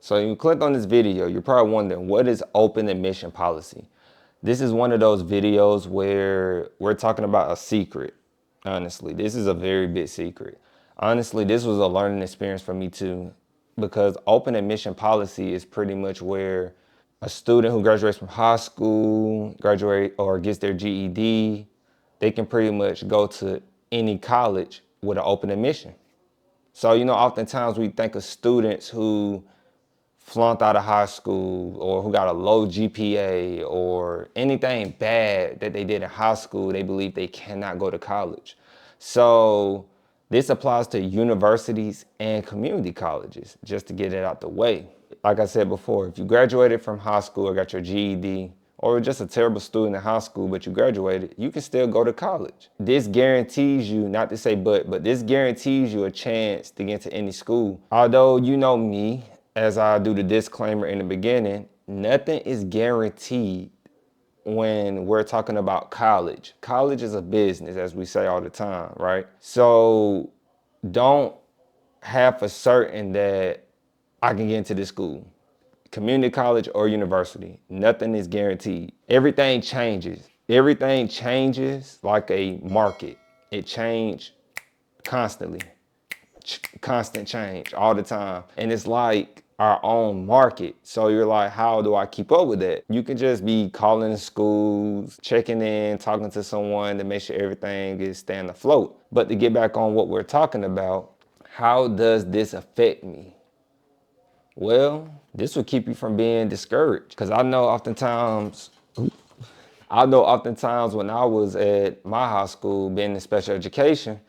So you clicked on this video, you're probably wondering, what is open admission policy? This is one of those videos where we're talking about a secret. Honestly, this is a very big secret. Honestly, this was a learning experience for me too, because open admission policy is pretty much where a student who graduates from high school, graduate or gets their GED, they can pretty much go to any college with an open admission. So, oftentimes we think of students who flunked out of high school or who got a low GPA or anything bad that they did in high school, they believe they cannot go to college. So this applies to universities and community colleges, just to get it out the way. Like I said before, if you graduated from high school or got your GED, or just a terrible student in high school, but you graduated, you can still go to college. This guarantees you, not to say but this guarantees you a chance to get into any school. Although you know me, as I do the disclaimer in the beginning, nothing is guaranteed when we're talking about college. College is a business, as we say all the time, right? So don't have for certain that I can get into this school. Community college or university, nothing is guaranteed. Everything changes. Everything changes like a market. It changes constantly. Constant change all the time. And it's like our own market. So you're like, how do I keep up with that? You can just be calling schools, checking in, talking to someone to make sure everything is staying afloat. But to get back on what we're talking about, how does this affect me? Well, this will keep you from being discouraged. Because I know oftentimes when I was at my high school, being in special education,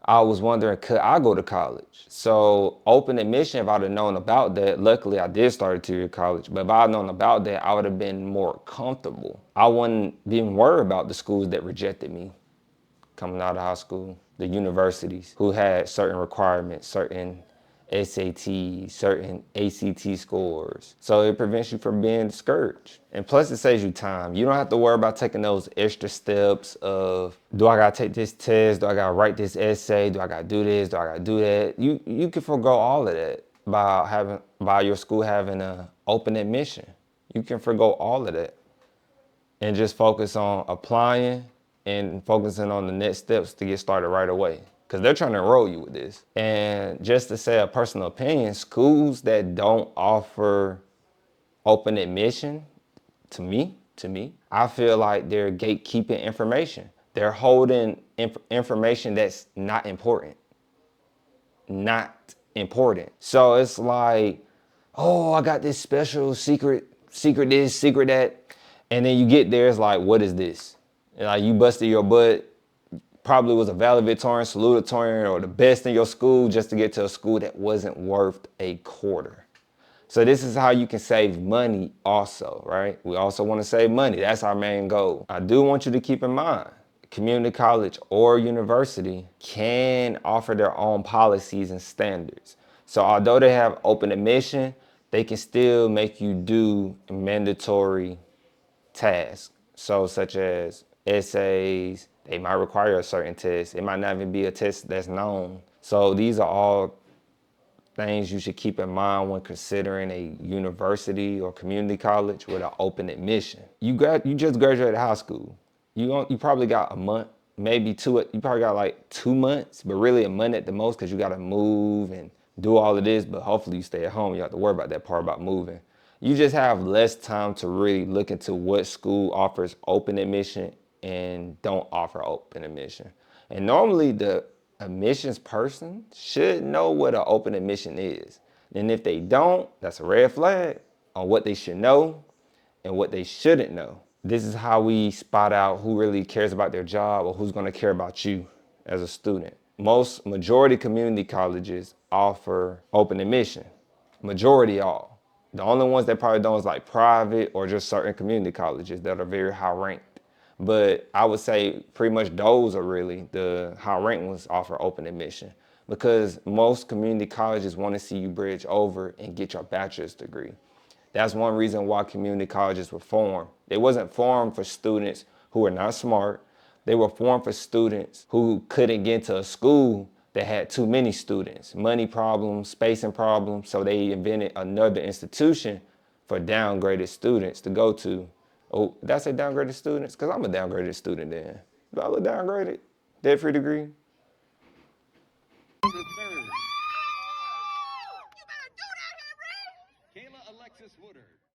I was wondering, could I go to college? So open admission, if I'd have known about that, luckily I did start at 2-year college, but if I'd known about that, I would have been more comfortable. I wouldn't be worried about the schools that rejected me coming out of high school, the universities who had certain requirements, certain SAT, certain ACT scores. So it prevents you from being discouraged. And plus it saves you time. You don't have to worry about taking those extra steps of, do I gotta take this test? Do I gotta write this essay? Do I gotta do this? Do I gotta do that? You can forego all of that by your school having an open admission. You can forego all of that and just focus on applying and focusing on the next steps to get started right away. Because they're trying to enroll you with this. And just to say a personal opinion, schools that don't offer open admission, to me, I feel like they're gatekeeping information. They're holding information that's not important. Not important. So it's like, oh, I got this special secret this, secret that. And then you get there, it's like, what is this? And like you busted your butt, probably was a valedictorian, salutatorian, or the best in your school just to get to a school that wasn't worth a quarter. So this is how you can save money also, right? We also want to save money. That's our main goal. I do want you to keep in mind, community college or university can offer their own policies and standards. So although they have open admission, they can still make you do mandatory tasks. So such as essays, they might require a certain test. It might not even be a test that's known. So these are all things you should keep in mind when considering a university or community college with an open admission. You just graduated high school. You probably got a month, maybe two. You probably got like 2 months, but really a month at the most because you got to move and do all of this. But hopefully you stay at home. You have to worry about that part about moving. You just have less time to really look into what school offers open admission and don't offer open admission. And normally the admissions person should know what an open admission is. And if they don't, that's a red flag on what they should know and what they shouldn't know. This is how we spot out who really cares about their job or who's going to care about you as a student. Majority community colleges offer open admission. Majority all. The only ones that probably don't is like private or just certain community colleges that are very high ranked. But I would say pretty much those are really the high ranked ones offer open admission because most community colleges want to see you bridge over and get your bachelor's degree. That's one reason why community colleges were formed. They wasn't formed for students who were not smart. They were formed for students who couldn't get into a school that had too many students, money problems, spacing problems. So they invented another institution for downgraded students to go to. Oh, did I say downgraded students? Because I'm a downgraded student then. Do I look downgraded? Debt-free degree?